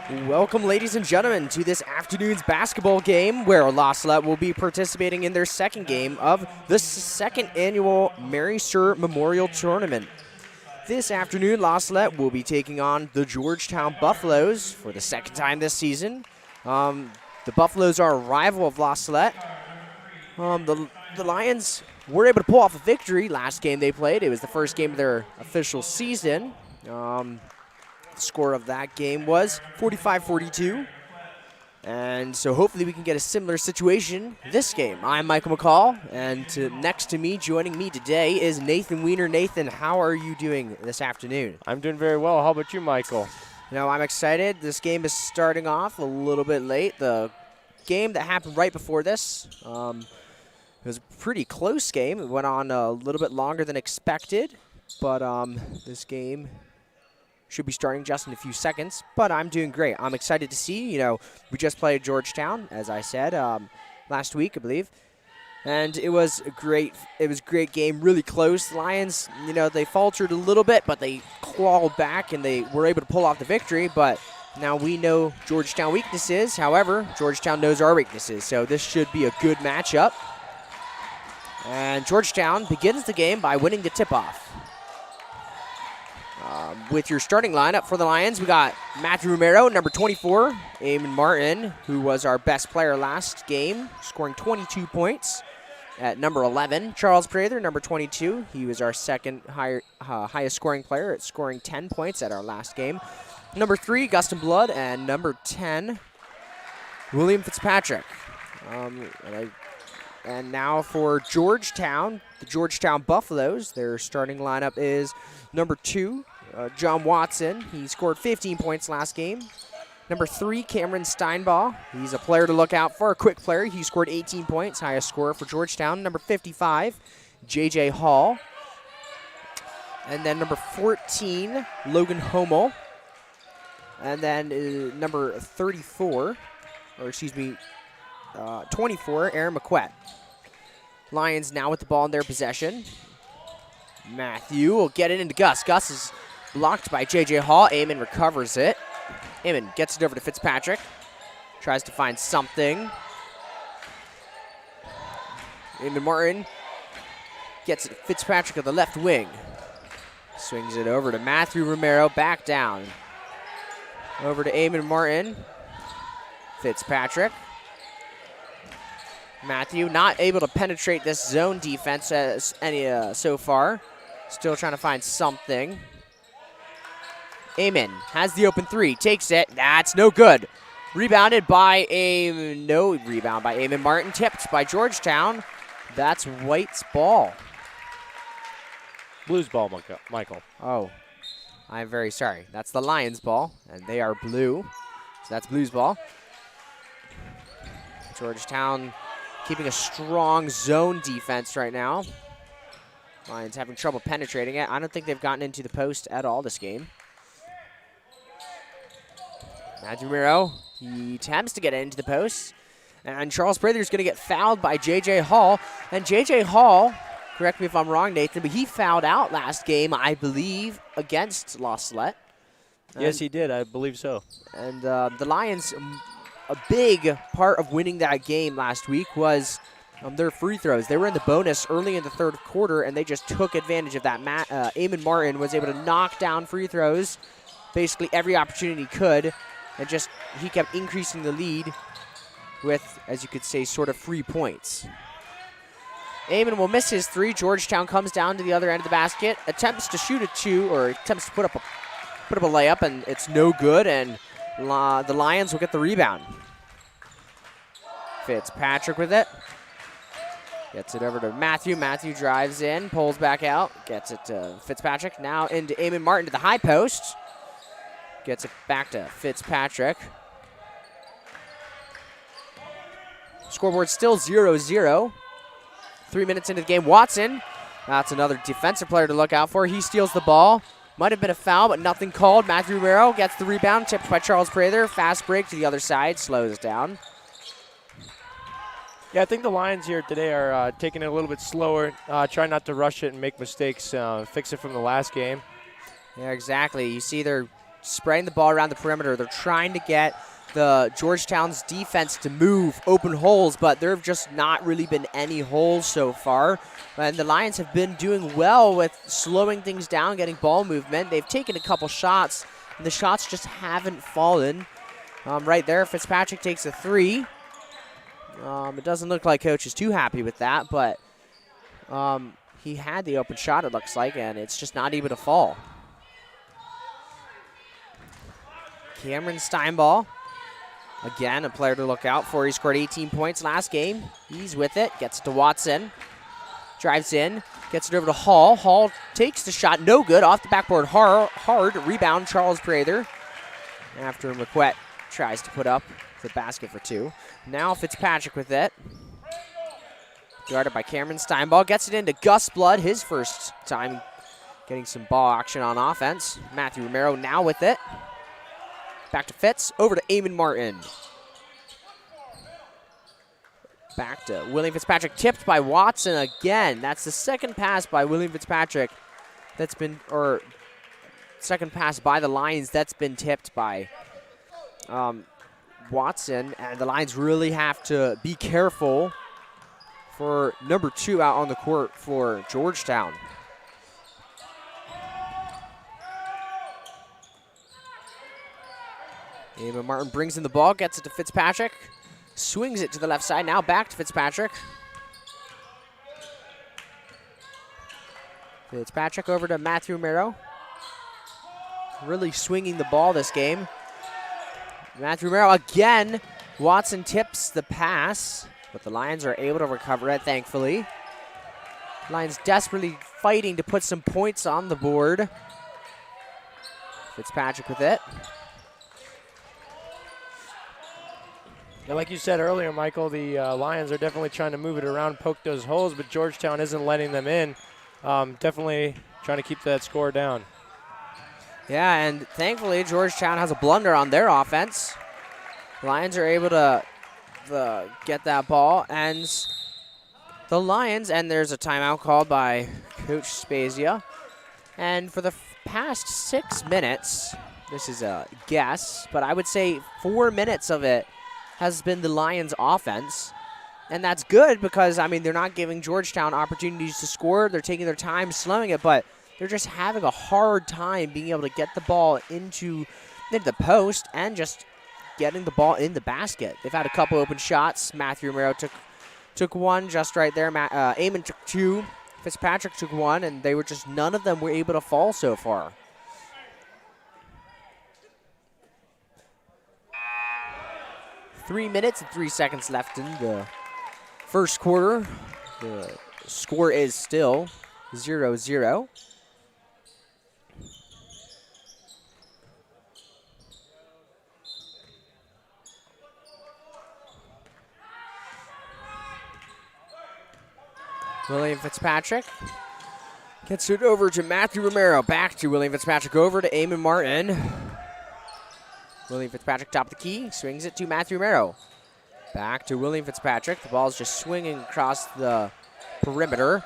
Welcome, ladies and gentlemen, to this afternoon's basketball game where La Salette will be participating in their second game of the second annual Mary Sur Memorial Tournament. This afternoon, La Salette will be taking on the Georgetown Buffaloes for the second time this season. The Buffaloes are a rival of La Salette. The Lions were able to pull off a victory last game they played. It was the first game of their official season. The score of that game was 45-42. And so hopefully we can get a similar situation this game. I'm Michael McCall, and next to me, joining me today is Nathan Weiner. Nathan, how are you doing this afternoon? I'm doing very well. How about you, Michael? I'm excited. This game is starting off a little bit late. The game that happened right before this, it was a pretty close game. It went on a little bit longer than expected, but this game should be starting just in a few seconds, but I'm doing great. I'm excited to see, we just played Georgetown, as I said, last week, I believe. And it was a great game, really close. The Lions, they faltered a little bit, but they clawed back and they were able to pull off the victory. But now we know Georgetown weaknesses. However, Georgetown knows our weaknesses, so this should be a good matchup. And Georgetown begins the game by winning the tip-off. With your starting lineup for the Lions, we got Matthew Romero, number 24, Eamon Martin, who was our best player last game, scoring 22 points at number 11. Charles Prather, number 22, he was our second highest scoring player at scoring 10 points at our last game. Number 3, Gustin Blood, and number 10, William Fitzpatrick. And now for Georgetown, the Georgetown Buffaloes, their starting lineup is number 2, John Watson. He scored 15 points last game. Number 3, Cameron Steinbaugh. He's a player to look out for, a quick player. He scored 18 points, highest scorer for Georgetown. Number 55, J.J. Hall. And then number 14, Logan Hummel. And then number 24, 24, Aaron McQuett. Lions now with the ball in their possession. Matthew will get it into Gus. Gus is blocked by J.J. Hall. Eamon recovers it. Eamon gets it over to Fitzpatrick. Tries to find something. Eamon Martin gets it to Fitzpatrick on the left wing. Swings it over to Matthew Romero. Back down. Over to Eamon Martin. Fitzpatrick. Matthew not able to penetrate this zone defense so far. Still trying to find something. Eamon has the open 3, takes it. That's no good. Rebounded by no rebound by Eamon Martin. Tipped by Georgetown. That's White's ball. Blues ball, Michael. Oh, I'm very sorry. That's the Lions ball, and they are blue. So that's Blues ball. Georgetown keeping a strong zone defense right now. Lions having trouble penetrating it. I don't think they've gotten into the post at all this game. Matthew Romero, he attempts to get into the post. And Charles Prather is going to get fouled by J.J. Hall. And J.J. Hall, correct me if I'm wrong, Nathan, but he fouled out last game, I believe, against La Salette. Yes, he did. I believe so. And the Lions, a big part of winning that game last week was their free throws. They were in the bonus early in the third quarter, and they just took advantage of that. Eamon Martin was able to knock down free throws basically every opportunity he could, and he kept increasing the lead with, as you could say, sort of free points. Eamon will miss his 3. Georgetown comes down to the other end of the basket, attempts to shoot a 2, or attempts to put up a layup, and it's no good, and the Lions will get the rebound. Fitzpatrick with it. Gets it over to Matthew. Matthew drives in, pulls back out, gets it to Fitzpatrick. Now into Eamon Martin to the high post. Gets it back to Fitzpatrick. Scoreboard still 0-0. 3 minutes into the game. Watson, that's another defensive player to look out for. He steals the ball. Might have been a foul, but nothing called. Matthew Romero gets the rebound, tipped by Charles Prather. Fast break to the other side, slows down. Yeah, I think the Lions here today are taking it a little bit slower, trying not to rush it and make mistakes, fix it from the last game. Yeah, exactly. You see they're spreading the ball around the perimeter. They're trying to get the Georgetown's defense to move open holes, but there have just not really been any holes so far. And the Lions have been doing well with slowing things down, getting ball movement. They've taken a couple shots, and the shots just haven't fallen. Right there, Fitzpatrick takes a 3. It doesn't look like Coach is too happy with that, but he had the open shot, it looks like, and it's just not able to fall. Cameron Steinball, again, a player to look out for. He scored 18 points last game. He's with it, gets to Watson, drives in, gets it over to Hall. Hall takes the shot, no good, off the backboard, hard. Rebound, Charles Prather. After McQuett tries to put up the basket for 2. Now Fitzpatrick with it. Guarded by Cameron Steinball. Gets it into Gus Blood, his first time getting some ball action on offense. Matthew Romero now with it. Back to Fitz. Over to Eamon Martin. Back to William Fitzpatrick. Tipped by Watson again. That's the second pass by William Fitzpatrick that's been, or second pass by the Lions that's been tipped by Watson. And the Lions really have to be careful for number 2 out on the court for Georgetown. Eamon Martin brings in the ball, gets it to Fitzpatrick, swings it to the left side, now back to Fitzpatrick. Fitzpatrick over to Matthew Romero. Really swinging the ball this game. Matthew Romero again. Watson tips the pass, but the Lions are able to recover it, thankfully. Lions desperately fighting to put some points on the board. Fitzpatrick with it. Yeah, like you said earlier, Michael, the Lions are definitely trying to move it around, poke those holes, but Georgetown isn't letting them in. Definitely trying to keep that score down. Yeah, and thankfully Georgetown has a blunder on their offense. Lions are able to get that ball, and the Lions, and there's a timeout called by Coach Spezia. And for the past 6 minutes, this is a guess, but I would say 4 minutes of it has been the Lions' offense. And that's good because, I mean, they're not giving Georgetown opportunities to score. They're taking their time slowing it, but they're just having a hard time being able to get the ball into the post and just getting the ball in the basket. They've had a couple open shots. Matthew Romero took one just right there. Eamon took 2. Fitzpatrick took 1, and they were just, none of them were able to fall so far. Three minutes and 3 seconds left in the first quarter. The score is still 0-0. William Fitzpatrick gets it over to Matthew Romero. Back to William Fitzpatrick, over to Eamon Martin. William Fitzpatrick, top of the key, swings it to Matthew Romero. Back to William Fitzpatrick. The ball's just swinging across the perimeter.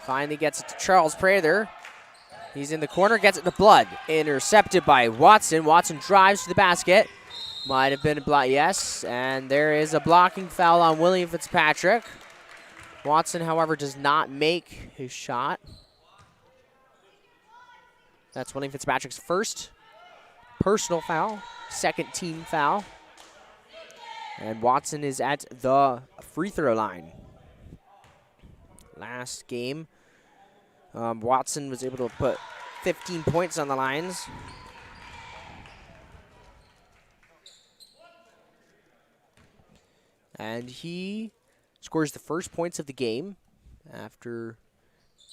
Finally gets it to Charles Prather. He's in the corner, gets it to Blood. Intercepted by Watson. Watson drives to the basket. Might have been a block, yes. And there is a blocking foul on William Fitzpatrick. Watson, however, does not make his shot. That's William Fitzpatrick's first personal foul, second team foul. And Watson is at the free throw line. Last game, Watson was able to put 15 points on the Lions. And he scores the first points of the game after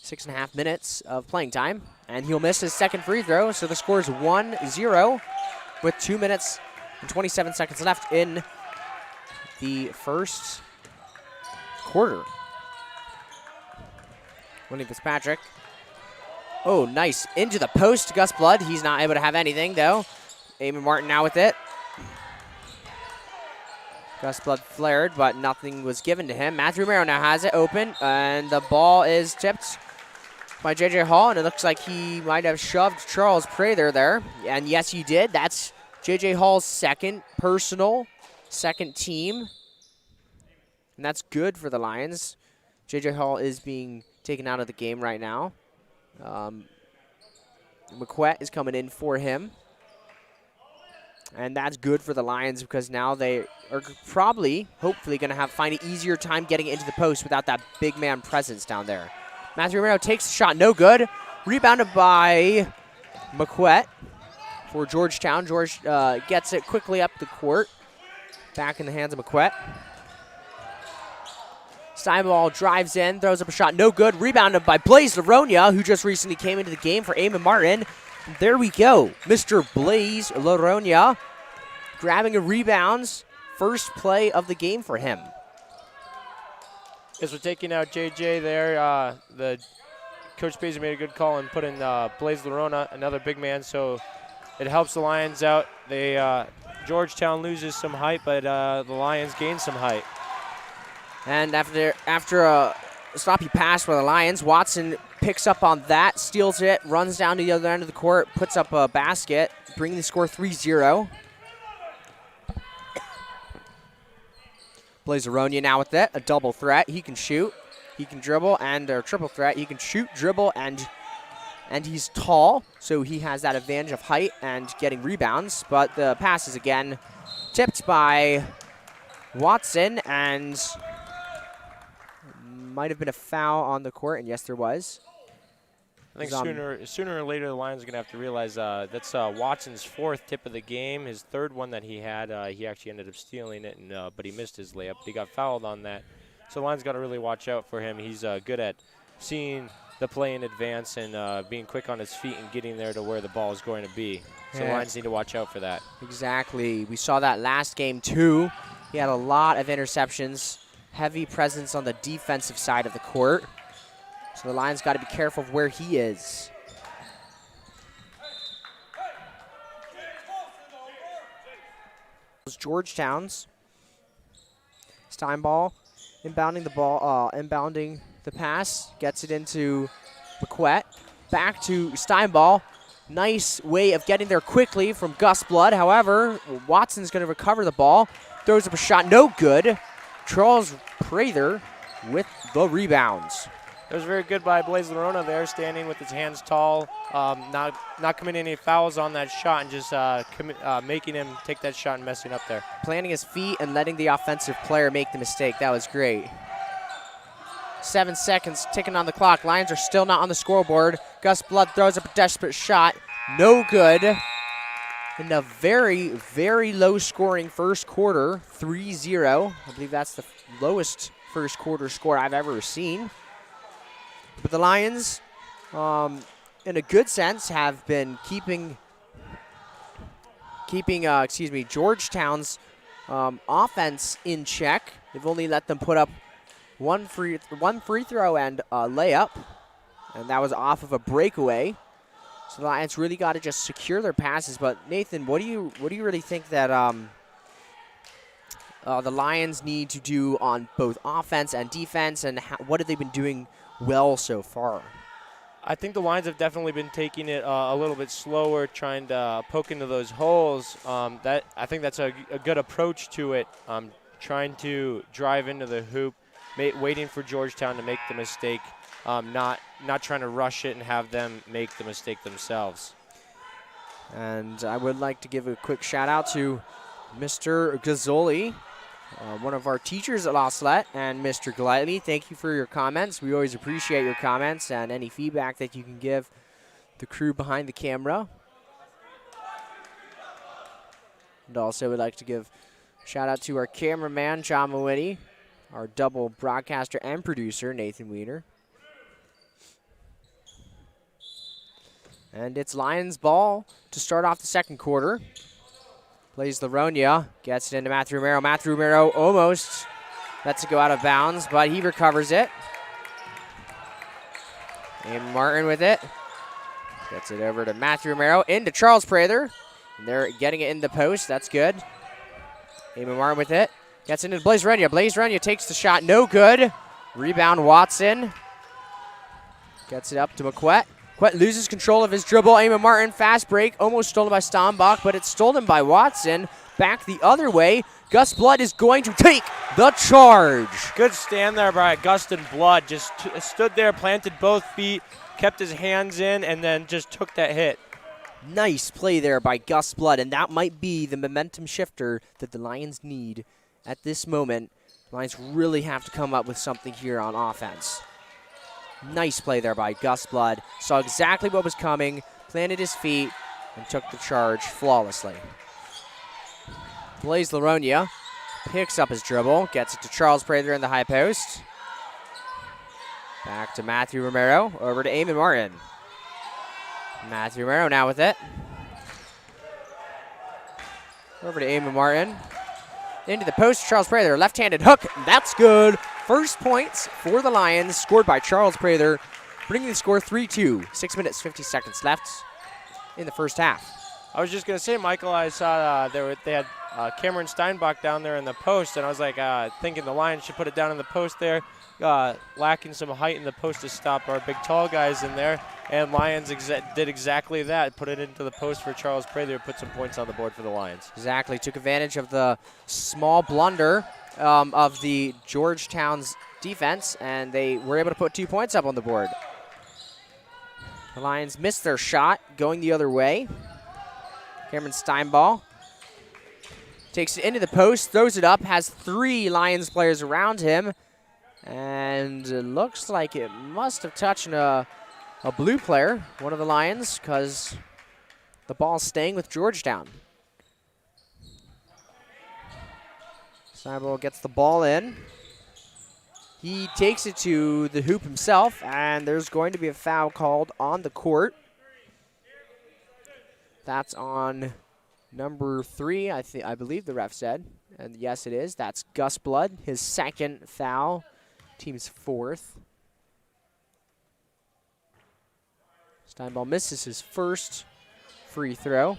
6.5 minutes of playing time. And he'll miss his second free throw, so the score is 1-0 with 2 minutes and 27 seconds left in the first quarter. William Fitzpatrick. Oh, nice. Into the post, Gus Blood. He's not able to have anything, though. Eamon Martin now with it. Gus Blood flared, but nothing was given to him. Matthew Romero now has it open, and the ball is tipped by J.J. Hall, and it looks like he might have shoved Charles Prather there. And yes, he did. That's J.J. Hall's second personal, second team. And that's good for the Lions. J.J. Hall is being taken out of the game right now. McQuett is coming in for him. And that's good for the Lions because now they are probably, hopefully, going to find an easier time getting into the post without that big man presence down there. Matthew Romero takes the shot, no good. Rebounded by McQuett for Georgetown. George gets it quickly up the court. Back in the hands of McQuett. Steinball drives in, throws up a shot, no good. Rebounded by Blaze Laronia, who just recently came into the game for Eamon Martin. There we go. Mr. Blaze Laronia grabbing a rebounds. First play of the game for him. As we're taking out JJ there, the Coach Basie made a good call and put in Blaze Laronia, another big man, so it helps the Lions out. Georgetown loses some height, but the Lions gain some height. And after a sloppy pass for the Lions, Watson picks up on that, steals it, runs down to the other end of the court, puts up a basket, bringing the score 3-0. Blaze Aronia now with it, a double threat. He can shoot, he can dribble, and a triple threat. He can shoot, dribble, and he's tall, so he has that advantage of height and getting rebounds. But the pass is again tipped by Watson, and might have been a foul on the court, and yes, there was. I think sooner or later the Lions are going to have to realize that's Watson's fourth tip of the game. His third one that he had, he actually ended up stealing it, but he missed his layup. He got fouled on that. So the Lions got to really watch out for him. He's good at seeing the play in advance and being quick on his feet and getting there to where the ball is going to be. So the Lions need to watch out for that. Exactly. We saw that last game, too. He had a lot of interceptions, heavy presence on the defensive side of the court. So the Lions got to be careful of where he is. Georgetown's Steinball inbounding the ball, inbounding the pass, gets it into McQuett. Back to Steinball. Nice way of getting there quickly from Gus Blood. However, Watson's going to recover the ball. Throws up a shot, no good. Charles Prather with the rebounds. It was very good by Blaze Laronia there, standing with his hands tall, not committing any fouls on that shot and just making him take that shot and messing up there. Planting his feet and letting the offensive player make the mistake. That was great. 7 seconds ticking on the clock. Lions are still not on the scoreboard. Gus Blood throws up a desperate shot. No good. In a very, very low-scoring first quarter, 3-0. I believe that's the lowest first quarter score I've ever seen. But the Lions, in a good sense, have been keeping Georgetown's offense in check. They've only let them put up one free throw and a layup, and that was off of a breakaway. So the Lions really got to just secure their passes. But Nathan, what do you really think that the Lions need to do on both offense and defense, and what have they been doing well so far? I think the Lions have definitely been taking it a little bit slower, trying to poke into those holes. I think that's a good approach to it, trying to drive into the hoop, waiting for Georgetown to make the mistake, not trying to rush it and have them make the mistake themselves. And I would like to give a quick shout out to Mr. Gazzoli, one of our teachers at La Salette, and Mr. Glightly. Thank you for your comments. We always appreciate your comments and any feedback that you can give the crew behind the camera. And also would like to give a shout out to our cameraman, John Mawini, our double broadcaster and producer, Nathan Weiner. And it's Lions ball to start off the second quarter. Plays Laronia, gets it into Matthew Romero. Matthew Romero almost lets it go out of bounds, but he recovers it. And Martin with it. Gets it over to Matthew Romero, into Charles Prather. And they're getting it in the post. That's good. Eamon Martin with it. Gets into Blaze Laronia. Blaze Laronia takes the shot. No good. Rebound Watson. Gets it up to McQuett. McQuett loses control of his dribble. Eamon Martin, fast break, almost stolen by Stombach, but it's stolen by Watson. Back the other way. Gus Blood is going to take the charge. Good stand there by Augustin Blood. Just stood there, planted both feet, kept his hands in, and then just took that hit. Nice play there by Gus Blood, and that might be the momentum shifter that the Lions need at this moment. The Lions really have to come up with something here on offense. Nice play there by Gus Blood. Saw exactly what was coming, planted his feet, and took the charge flawlessly. Blaze Laronia picks up his dribble, gets it to Charles Prather in the high post. Back to Matthew Romero, over to Eamon Martin. Matthew Romero now with it. Over to Eamon Martin. Into the post, Charles Prather, left-handed hook. That's good. First points for the Lions, scored by Charles Prather, bringing the score 3-2. 6 minutes, 50 seconds left in the first half. I was just going to say, Michael, I saw they had Cameron Steinbach down there in the post, and I was like thinking the Lions should put it down in the post there, lacking some height in the post to stop our big, tall guys in there. And Lions did exactly that, put it into the post for Charles Prather, put some points on the board for the Lions. Exactly, took advantage of the small blunder of the Georgetown's defense, and they were able to put 2 points up on the board. The Lions missed their shot, going the other way. Cameron Steinball takes it into the post, throws it up, has 3 Lions players around him, and it looks like it must have touched a blue player, one of the Lions, because the ball's staying with Georgetown. Steinball gets the ball in. He takes it to the hoop himself, and there's going to be a foul called on the court. That's on number 3, I believe the ref said. And yes, it is. That's Gus Blood, his second foul, team's 4th. Steinball misses his first free throw.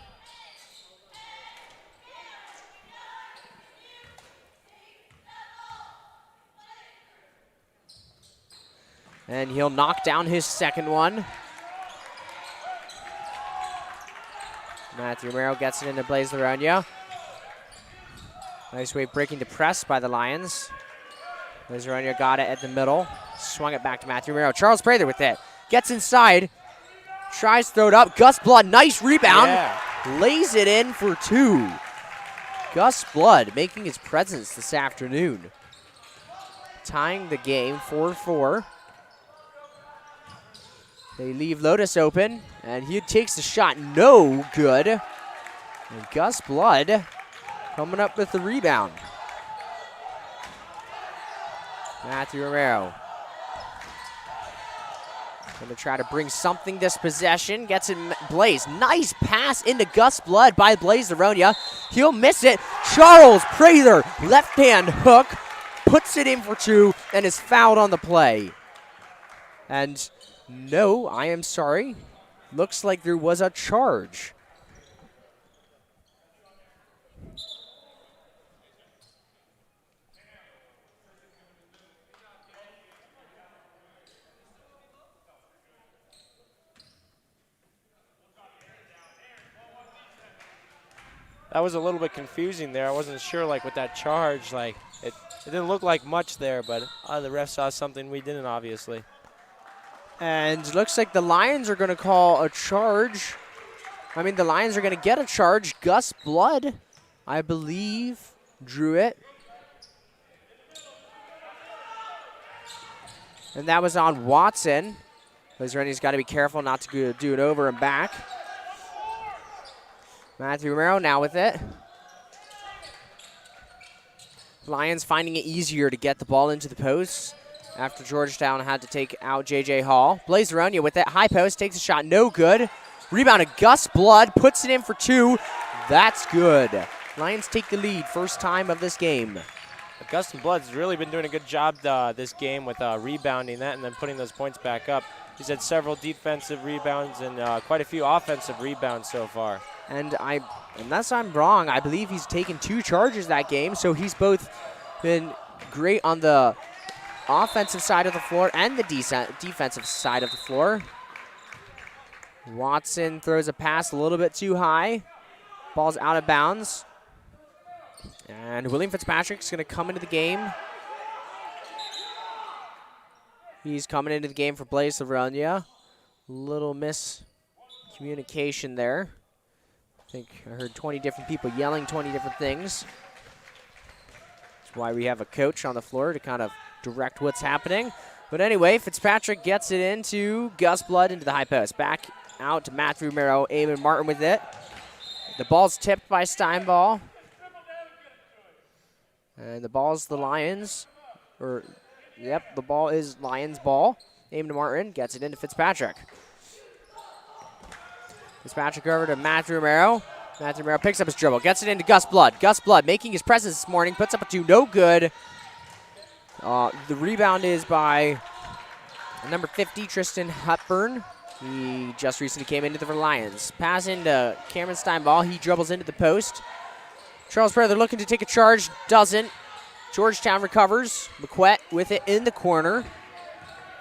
And he'll knock down his second one. Matthew Romero gets it into Blaze Laronia. Nice way breaking the press by the Lions. Blaze Laronia got it at the middle. Swung it back to Matthew Romero. Charles Prather with it. Gets inside. Tries to throw it up. Gus Blood, nice rebound. Yeah. Lays it in for 2. Gus Blood making his presence this afternoon. Tying the game 4-4. They leave Lotus open, and he takes the shot. No good. And Gus Blood coming up with the rebound. Matthew Romero going to try to bring something this possession. Gets it, Blaze. Nice pass into Gus Blood by Blaze Laronia. He'll miss it. Charles Prather, left-hand hook, puts it in for 2, and is fouled on the play. And no, I am sorry. Looks like there was a charge. That was a little bit confusing there. I wasn't sure, like, with that charge. Like, it didn't look like much there, but the ref saw something we didn't, obviously. And looks like the Lions are going to call a charge. I mean, the Lions are going to get a charge. Gus Blood, I believe, drew it. And that was on Watson. Larounia's got to be careful not to do it over and back. Matthew Romero now with it. Lions finding it easier to get the ball into the post after Georgetown had to take out J.J. Hall. Blaze Laronia with that high post, takes a shot, no good. Rebound to Gus Blood, puts it in for 2. That's good. Lions take the lead, first time of this game. Augustin Blood's really been doing a good job this game with rebounding that and then putting those points back up. He's had several defensive rebounds and quite a few offensive rebounds so far. And unless I'm wrong, I believe he's taken 2 charges that game, so he's both been great on the offensive side of the floor and the defensive side of the floor. Watson throws a pass a little bit too high. Ball's out of bounds. And William Fitzpatrick's going to come into the game. He's coming into the game for Blaise Lavergne. Little miscommunication there. I think I heard 20 different people yelling 20 different things. That's why we have a coach on the floor to kind of direct what's happening. But anyway, Fitzpatrick gets it into Gus Blood into the high post. Back out to Matthew Romero. Eamon Martin with it. The ball's tipped by Steinball. And the ball's the Lions. Yep, the ball is Lions ball. Eamon Martin gets it into Fitzpatrick. Fitzpatrick over to Matthew Romero. Matthew Romero picks up his dribble, gets it into Gus Blood. Gus Blood making his presence this morning, puts up a 2, no good. The rebound is by number 50, Tristan Hepburn. He just recently came into the Lions. Pass into Cameron Steinball. He dribbles into the post. Charles Prather looking to take a charge, doesn't. Georgetown recovers. McQuett with it in the corner.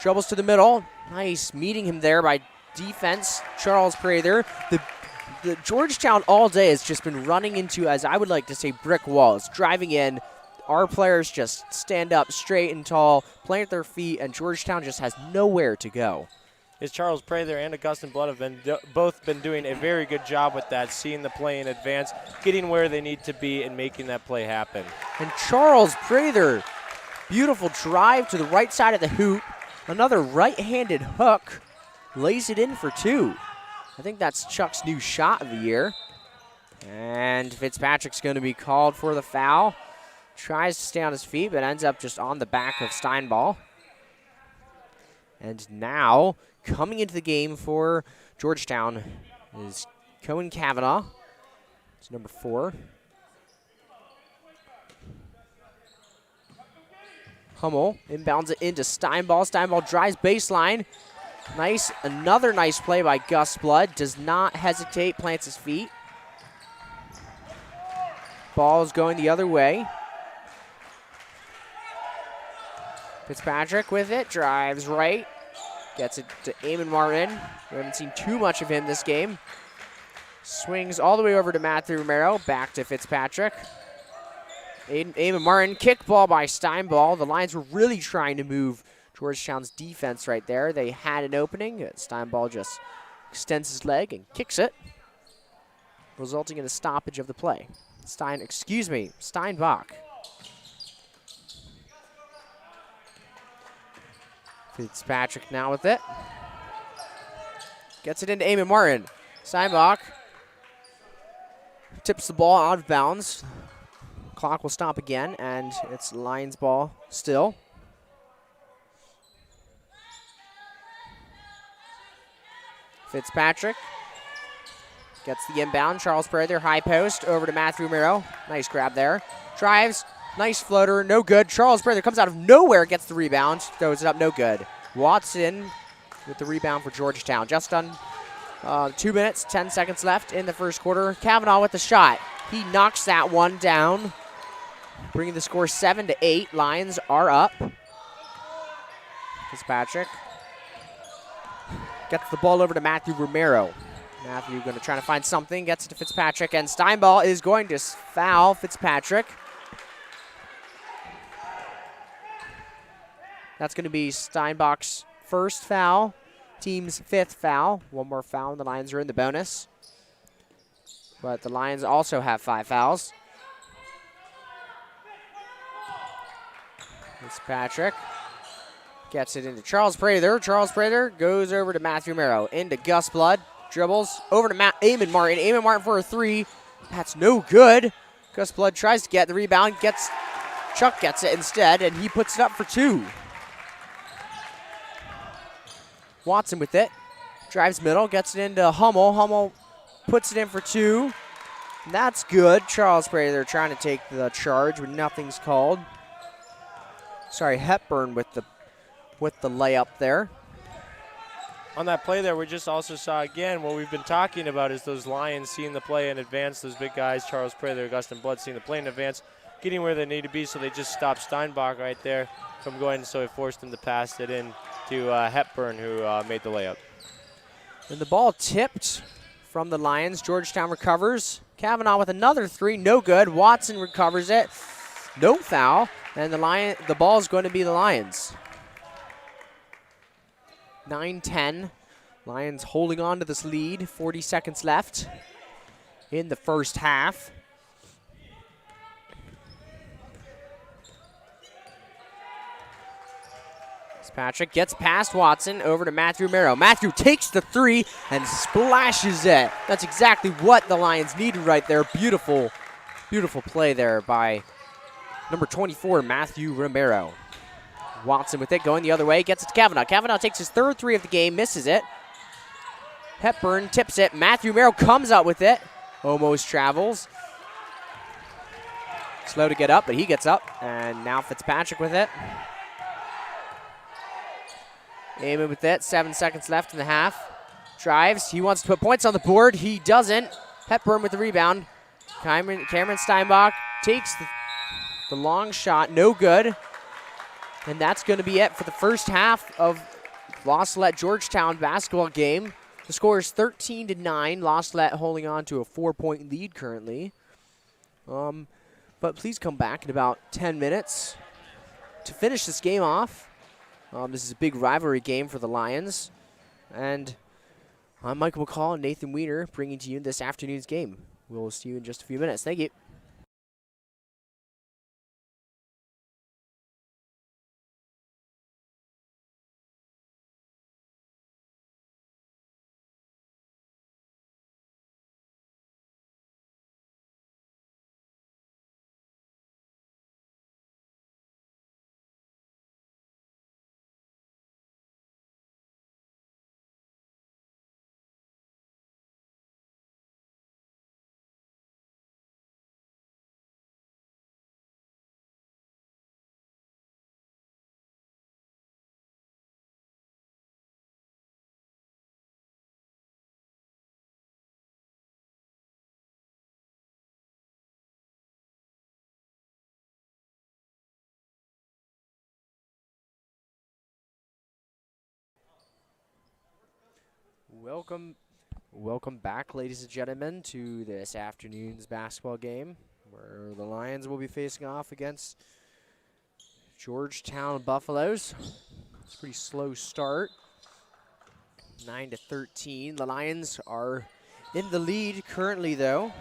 Dribbles to the middle. Nice meeting him there by defense. Charles Prather. The Georgetown all day has just been running into, as I would like to say, brick walls. Driving in. Our players just stand up straight and tall, plant their feet, and Georgetown just has nowhere to go. Is Charles Prather and Augustin Blood have both been doing a very good job with that, seeing the play in advance, getting where they need to be, and making that play happen. And Charles Prather, beautiful drive to the right side of the hoop. Another right-handed hook, lays it in for 2. I think that's Chuck's new shot of the year. And Fitzpatrick's going to be called for the foul. Tries to stay on his feet, but ends up just on the back of Steinball. And now, coming into the game for Georgetown is Cohen Kavanaugh. It's number 4. Hummel inbounds it into Steinball. Steinball drives baseline. Another nice play by Gus Blood. Does not hesitate, plants his feet. Ball is going the other way. Fitzpatrick with it, drives right. Gets it to Eamon Martin. We haven't seen too much of him this game. Swings all the way over to Matthew Romero. Back to Fitzpatrick. Eamon Martin, kick ball by Steinball. The Lions were really trying to move Georgetown's defense right there. They had an opening. Steinball just extends his leg and kicks it, resulting in a stoppage of the play. Steinbach. Fitzpatrick now with it. Gets it into Eamon Martin. Steinbach tips the ball out of bounds. Clock will stop again, and it's Lions ball still. Fitzpatrick gets the inbound. Charles Prather, high post, over to Matthew Romero. Nice grab there. Drives, nice floater, no good. Charles Prather comes out of nowhere, gets the rebound, throws it up, no good. Watson with the rebound for Georgetown. Just done 2 minutes, 10 seconds left in the first quarter. Kavanaugh with the shot. He knocks that one down, bringing the score 7-8. Lions are up. Fitzpatrick gets the ball over to Matthew Romero. Matthew going to try to find something, gets it to Fitzpatrick, and Steinball is going to foul Fitzpatrick. That's going to be Steinbach's first foul, team's 5th foul. One more foul, and the Lions are in the bonus. But the Lions also have 5 fouls. Fitzpatrick gets it into Charles Prather. Charles Prather goes over to Matthew Romero. Into Gus Blood. Dribbles over to Eamon Martin. Eamon Martin for a 3. That's no good. Gus Blood tries to get the rebound. Chuck gets it instead, and he puts it up for 2. Watson with it. Drives middle. Gets it into Hummel. Hummel puts it in for 2. That's good. Charles Prather trying to take the charge, but nothing's called. Sorry, Hepburn with the layup there. On that play there, we just also saw again what we've been talking about is those Lions seeing the play in advance, those big guys, Charles Prather, Augustin Blood seeing the play in advance, getting where they need to be, so they just stopped Steinbach right there from going, so it forced him to pass it in to Hepburn, who made the layup. And the ball tipped from the Lions. Georgetown recovers. Kavanaugh with another three, no good. Watson recovers it, no foul, and the ball is going to be the Lions. 9-10. Lions holding on to this lead. 40 seconds left in the first half. Patrick gets past Watson over to Matthew Romero. Matthew takes the three and splashes it. That's exactly what the Lions needed right there. Beautiful, beautiful play there by number 24, Matthew Romero. Watson with it, going the other way, gets it to Kavanaugh. Kavanaugh takes his third three of the game, misses it. Hepburn tips it. Matthew Romero comes out with it. Almost travels. Slow to get up, but he gets up. And now Fitzpatrick with it. Aiming with it, 7 seconds left in the half. Drives, he wants to put points on the board. He doesn't. Hepburn with the rebound. Cameron Steinbach takes the long shot, no good. And that's going to be it for the first half of La Salette Georgetown basketball game. The score is 13-9. La Salette holding on to a 4-point lead currently. But please come back in about 10 minutes to finish this game off. This is a big rivalry game for the Lions. And I'm Michael McCall and Nathan Weiner bringing to you this afternoon's game. We'll see you in just a few minutes. Thank you. Welcome back, ladies and gentlemen, to this afternoon's basketball game where the Lions will be facing off against Georgetown Buffaloes. It's a pretty slow start, 9-13. The Lions are in the lead currently, though.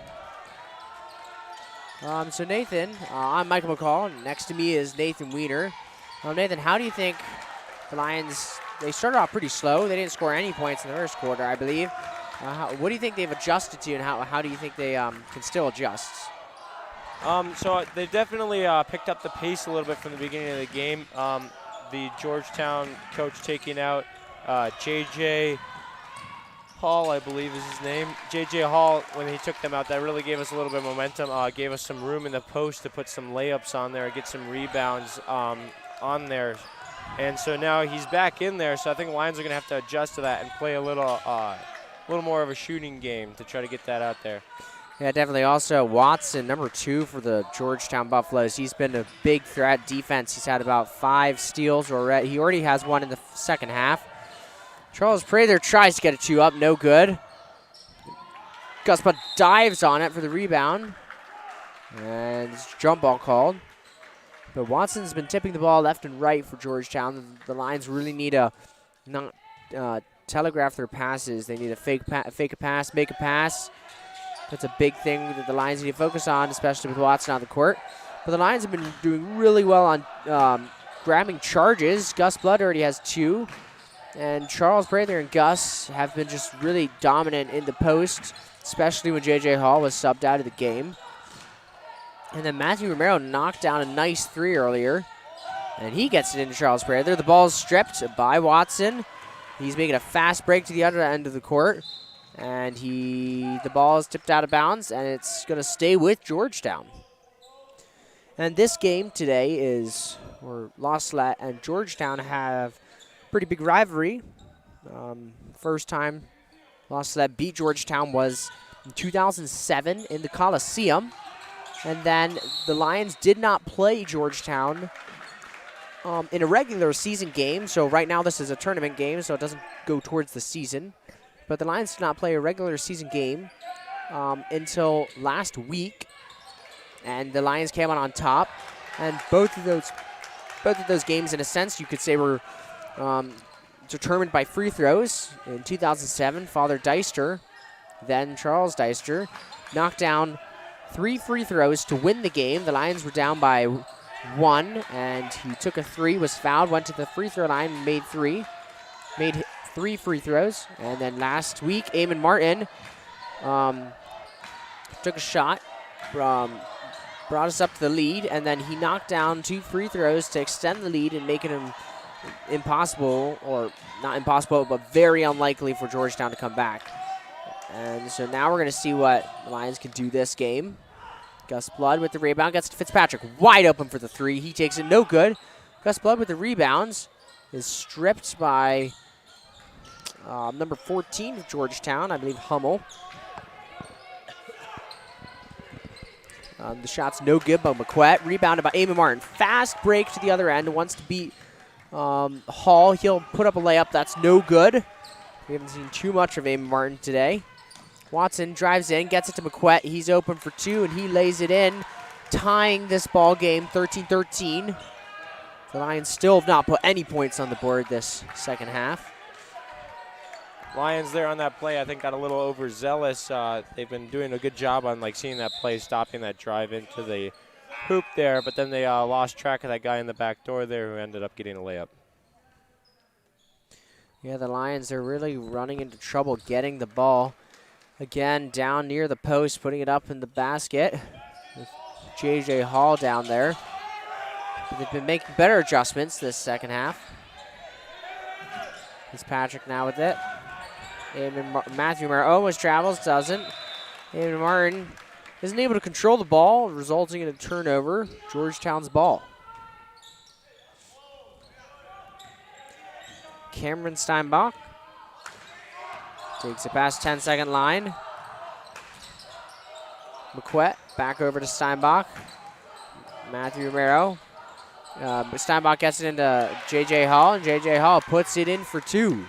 So Nathan, I'm Michael McCall. Next to me is Nathan Weiner. Nathan, how do you think the Lions? They started off pretty slow. They didn't score any points in the first quarter, I believe. What do you think they've adjusted to, and how do you think they can still adjust? So they definitely picked up the pace a little bit from the beginning of the game. The Georgetown coach taking out J.J. Hall, I believe is his name. J.J. Hall, when he took them out, that really gave us a little bit of momentum, gave us some room in the post to put some layups on there, get some rebounds on there. And so now he's back in there, so I think Lions are going to have to adjust to that and play a little more of a shooting game to try to get that out there. Yeah, definitely. Also, Watson, number 2 for the Georgetown Buffaloes. He's been a big threat defense. He's had about 5 steals already. He already has one in the second half. Charles Prather tries to get a 2 up, no good. Gus Butt dives on it for the rebound. And it's a jump ball called. But Watson's been tipping the ball left and right for Georgetown. The Lions really need to not telegraph their passes. They need to fake a pass, make a pass. That's a big thing that the Lions need to focus on, especially with Watson on the court. But the Lions have been doing really well on grabbing charges. Gus Blood already has 2. And Charles Prather and Gus have been just really dominant in the post, especially when J.J. Hall was subbed out of the game. And then Matthew Romero knocked down a nice 3 earlier. And he gets it into Charles Prather. The ball is stripped by Watson. He's making a fast break to the other end of the court. And the ball is tipped out of bounds, and it's going to stay with Georgetown. And this game today is, where La Salette and Georgetown have pretty big rivalry. First time La Salette beat Georgetown was in 2007 in the Coliseum. And then the Lions did not play Georgetown in a regular season game. So right now this is a tournament game, so it doesn't go towards the season. But the Lions did not play a regular season game until last week. And the Lions came out on top. And both of those games, in a sense, you could say were determined by free throws. In 2007, Father Deister, then Charles Deister, knocked down 3 free throws to win the game. The Lions were down by 1, and he took a 3, was fouled, went to the free throw line, and made 3 free throws. And then last week, Eamon Martin took a shot, brought us up to the lead, and then he knocked down 2 free throws to extend the lead and make it impossible, or not impossible, but very unlikely for Georgetown to come back. And so now we're going to see what the Lions can do this game. Gus Blood with the rebound, gets to Fitzpatrick, wide open for the 3. He takes it, no good. Gus Blood with the rebounds is stripped by number 14 of Georgetown, I believe Hummel. The shot's no good by McQuett. Rebounded by Eamon Martin. Fast break to the other end. Wants to beat Hall. He'll put up a layup. That's no good. We haven't seen too much of Eamon Martin today. Watson drives in, gets it to McQuett. He's open for 2, and he lays it in, tying this ball game 13-13. The Lions still have not put any points on the board this second half. Lions there on that play, I think, got a little overzealous. They've been doing a good job on seeing that play, stopping that drive into the hoop there, but then they lost track of that guy in the back door there who ended up getting a layup. Yeah, the Lions are really running into trouble getting the ball. Again, down near the post, putting it up in the basket with J.J. Hall down there. But they've been making better adjustments this second half. Fitzpatrick now with it. Matthew Martin almost travels, doesn't. Eamon Martin isn't able to control the ball, resulting in a turnover. Georgetown's ball. Cameron Steinbach takes it past 10-second line. McQuett back over to Steinbach. Matthew Romero. Steinbach gets it into J.J. Hall, and J.J. Hall puts it in for 2.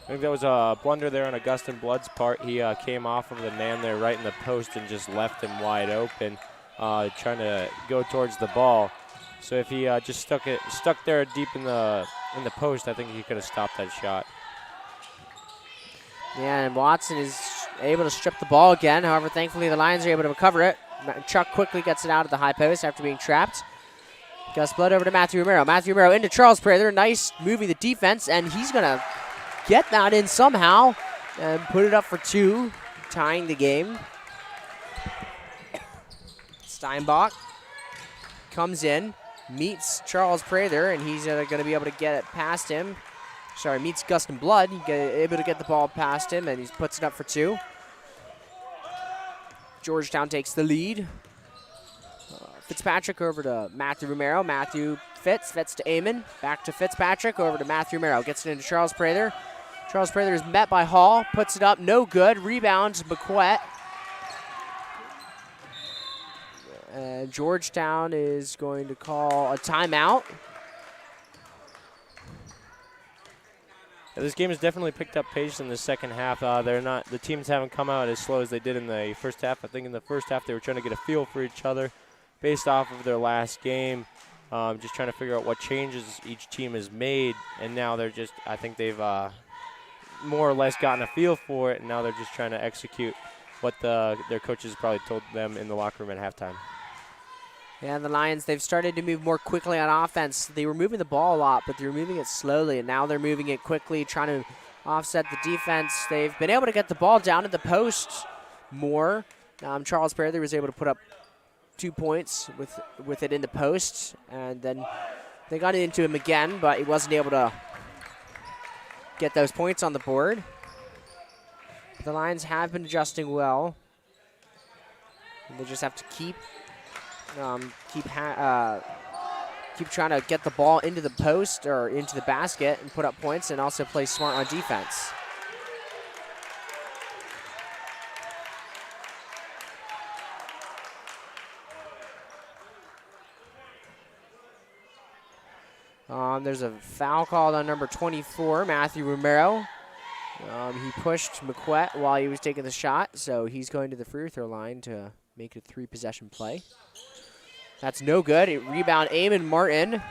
I think that was a blunder there on Augustin Blood's part. He came off of the man there right in the post and just left him wide open, trying to go towards the ball. So if he just stuck there deep in the post, I think he could have stopped that shot. Yeah, and Watson is able to strip the ball again. However, thankfully the Lions are able to recover it. Chuck quickly gets it out of the high post after being trapped. Gus Blood over to Matthew Romero. Matthew Romero into Charles Prather. Nice moving the defense, and he's going to get that in somehow and put it up for 2, tying the game. Steinbach comes in, meets Charles Prather, and he's going to be able to get it past him. Sorry, meets Gustin Blood. He's able to get the ball past him, and he puts it up for 2. Georgetown takes the lead. Fitzpatrick over to Matthew Romero. Fitz to Eamon. Back to Fitzpatrick, over to Matthew Romero. Gets it into Charles Prather. Charles Prather is met by Hall. Puts it up, no good. Rebound, McQuett. Georgetown is going to call a timeout. Yeah, this game has definitely picked up pace in the second half. The teams haven't come out as slow as they did in the first half. I think in the first half they were trying to get a feel for each other based off of their last game, just trying to figure out what changes each team has made. And now I think they've more or less gotten a feel for it, and now they're just trying to execute what their coaches probably told them in the locker room at halftime. Yeah, and the Lions, they've started to move more quickly on offense. They were moving the ball a lot, but they were moving it slowly, and now they're moving it quickly, trying to offset the defense. They've been able to get the ball down to the post more. Charles Prather was able to put up 2 points with it in the post, and then they got it into him again, but he wasn't able to get those points on the board. The Lions have been adjusting well. And they just have to keep trying to get the ball into the post or into the basket and put up points, and also play smart on defense. There's a foul called on number 24, Matthew Romero. He pushed McQuett while he was taking the shot, so he's going to the free throw line to make it a 3-possession play. That's no good. Rebound, Eamon Martin.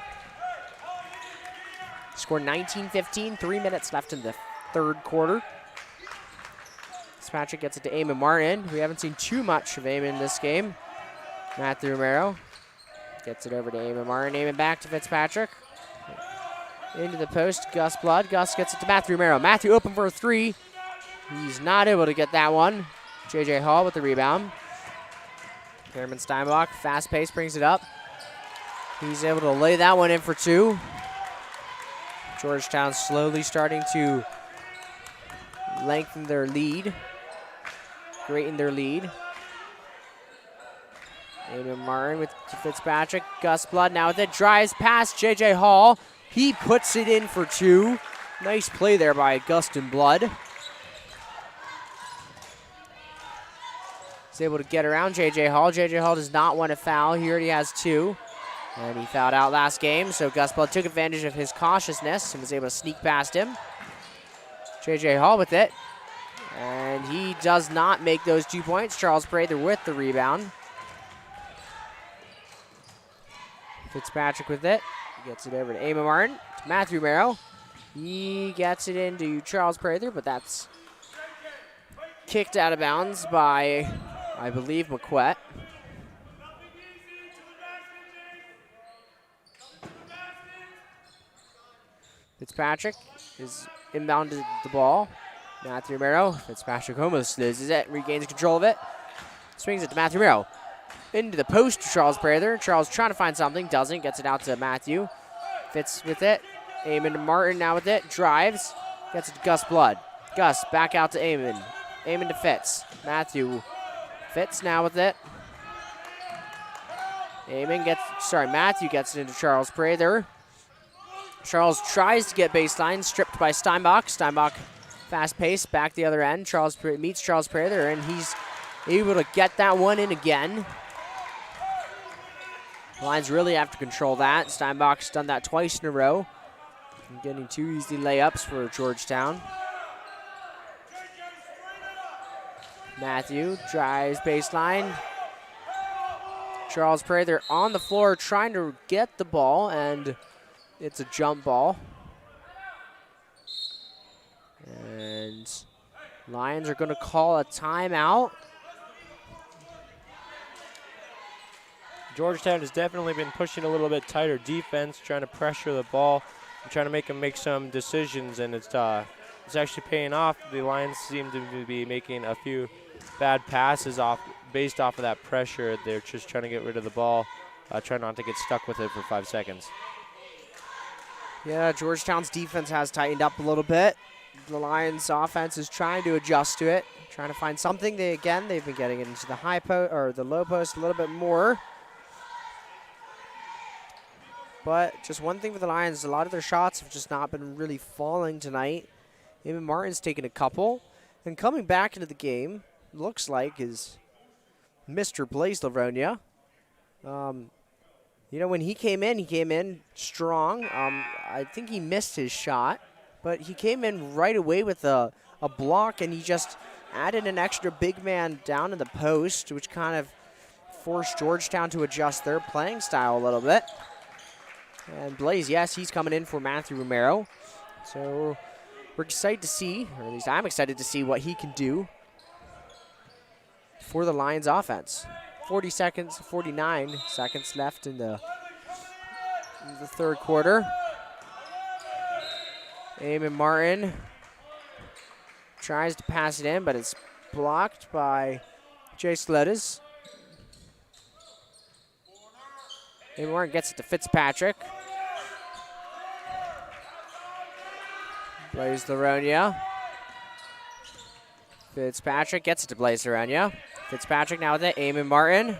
Scored 19-15, 3 minutes left in the third quarter. Fitzpatrick gets it to Eamon Martin. We haven't seen too much of Eamon this game. Matthew Romero gets it over to Eamon Martin. Eamon back to Fitzpatrick. Into the post, Gus Blood. Gus gets it to Matthew Romero. Matthew open for a 3. He's not able to get that one. J.J. Hall with the rebound. Cameron Steinbach, fast pace, brings it up. He's able to lay that one in for 2. Georgetown slowly starting to lengthen their lead, greaten their lead. Eamon Martin with Fitzpatrick. Gus Blood now with it. Drives past J.J. Hall. He puts it in for 2. Nice play there by Gustin Blood. He's able to get around J.J. Hall. J.J. Hall does not want to foul. He already has 2. And he fouled out last game, so Gus Blood took advantage of his cautiousness and was able to sneak past him. J.J. Hall with it. And he does not make those 2 points. Charles Prather with the rebound. Fitzpatrick with it. He gets it over to Eamon Martin. To Matthew Romero. He gets it into Charles Prather, but that's kicked out of bounds by, I believe, McQuett. Fitzpatrick is inbounded the ball. Matthew Romero. Fitzpatrick almost loses it, regains control of it. Swings it to Matthew Romero. Into the post to Charles Prather. Charles trying to find something, doesn't. Gets it out to Matthew. Fitz with it. Eamon Martin now with it. Drives. Gets it to Gus Blood. Gus back out to Eamon. Eamon to Fitz. Matthew. Fitz now with it. Matthew gets it into Charles Prather. Charles tries to get baseline, stripped by Steinbach. Steinbach fast pace, back the other end. Charles meets Charles Prather, and he's able to get that one in again. Lions really have to control that. Steinbach's done that twice in a row. And getting 2 easy layups for Georgetown. Matthew drives baseline. Charles Prather on the floor trying to get the ball, and it's a jump ball. And Lions are going to call a timeout. Georgetown has definitely been pushing a little bit tighter defense, trying to pressure the ball, and trying to make them make some decisions, and it's actually paying off. The Lions seem to be making a few bad passes based off of that pressure. They're just trying to get rid of the ball, trying not to get stuck with it for 5 seconds. Yeah, Georgetown's defense has tightened up a little bit. The Lions' offense is trying to adjust to it, trying to find something. They've been getting it into the high post or the low post a little bit more. But just one thing for the Lions, a lot of their shots have just not been really falling tonight. Eamon Martin's taken a couple. And coming back into the game, looks like is Mr. Blaise Laronia. When he came in strong. I think he missed his shot, but he came in right away with a block, and he just added an extra big man down in the post, which kind of forced Georgetown to adjust their playing style a little bit. And Blaise, yes, he's coming in for Matthew Romero. So we're excited to see, or at least I'm excited to see what he can do for the Lions offense. 49 seconds left in the third quarter. Eamon Martin tries to pass it in, but it's blocked by Jay Salette. Eamon Martin gets it to Fitzpatrick. Blaise Laronia. Fitzpatrick gets it to Blaise Laronia. Fitzpatrick now with it. Eamon Martin.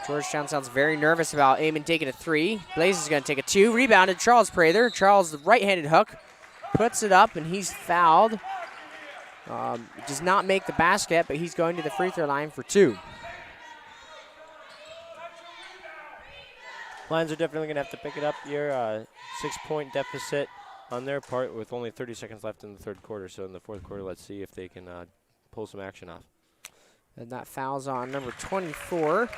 Georgetown sounds very nervous about Eamon taking a 3. Blaise is going to take a 2. Rebounded Charles Prather. Charles, the right-handed hook, puts it up, and he's fouled. Does not make the basket, but he's going to the free throw line for 2. Lions are definitely going to have to pick it up here. 6-point deficit on their part with only 30 seconds left in the third quarter. So in the fourth quarter, let's see if they can pull some action off. And that foul's on number 24,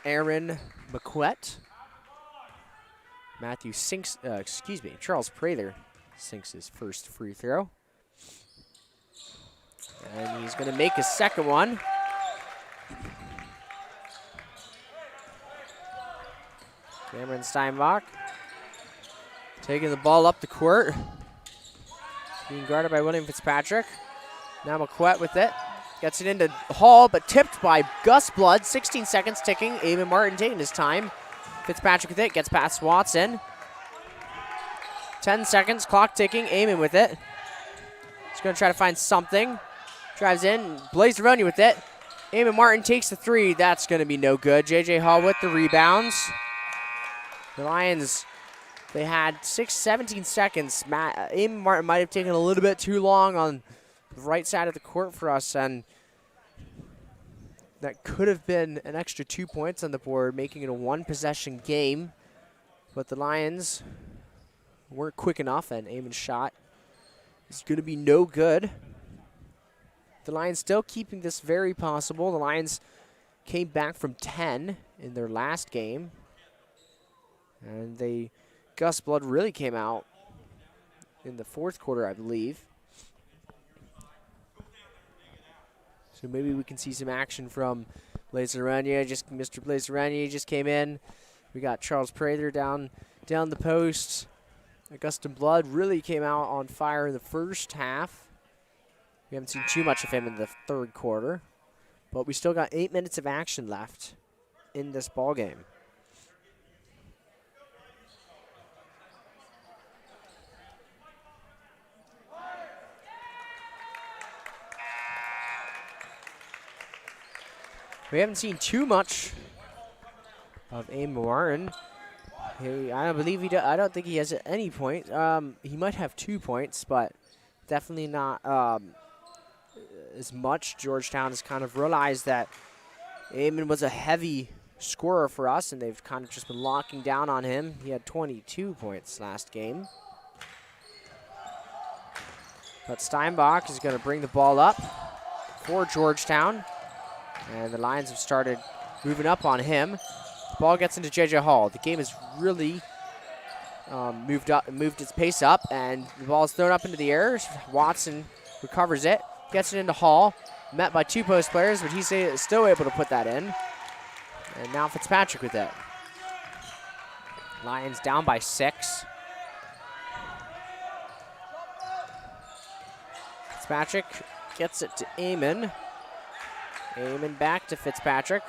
Aaron McQuett. Charles Prather sinks his first free throw. And he's going to make his second one. Cameron Steinbach taking the ball up the court. Being guarded by William Fitzpatrick. Now McQuett with it. Gets it into Hall, but tipped by Gus Blood. 16 seconds ticking. Eamon Martin taking his time. Fitzpatrick with it. Gets past Watson. 10 seconds. Clock ticking. Eamon with it. He's going to try to find something. Drives in. Blaze Aroni with it. Eamon Martin takes the three. That's going to be no good. J.J. Hall with the rebounds. The Lions, they had 17 seconds. Eamon Martin might have taken a little bit too long on the right side of the court for us, and that could have been an extra 2 points on the board, making it a one-possession game. But the Lions weren't quick enough, and Eamon's shot is going to be no good. The Lions still keeping this very possible. The Lions came back from 10 in their last game. And Gus Blood really came out in the fourth quarter, I believe. So maybe we can see some action from Blaze Arania. Mr. Blaze Arania just came in. We got Charles Prather down the post. Augustin Blood really came out on fire in the first half. We haven't seen too much of him in the third quarter. But we still got 8 minutes of action left in this ball game. We haven't seen too much of Eamon Martin. I don't think he has any points. He might have 2 points, but definitely not as much. Georgetown has kind of realized that Eamon was a heavy scorer for us, and they've kind of just been locking down on him. He had 22 points last game. But Steinbach is going to bring the ball up for Georgetown. And the Lions have started moving up on him. The ball gets into J.J. Hall. The game has really moved its pace up, and the ball is thrown up into the air. Watson recovers it, gets it into Hall. Met by 2 post players, but he's still able to put that in. And now Fitzpatrick with it. Lions down by 6. Fitzpatrick gets it to Eamon. Eamon back to Fitzpatrick.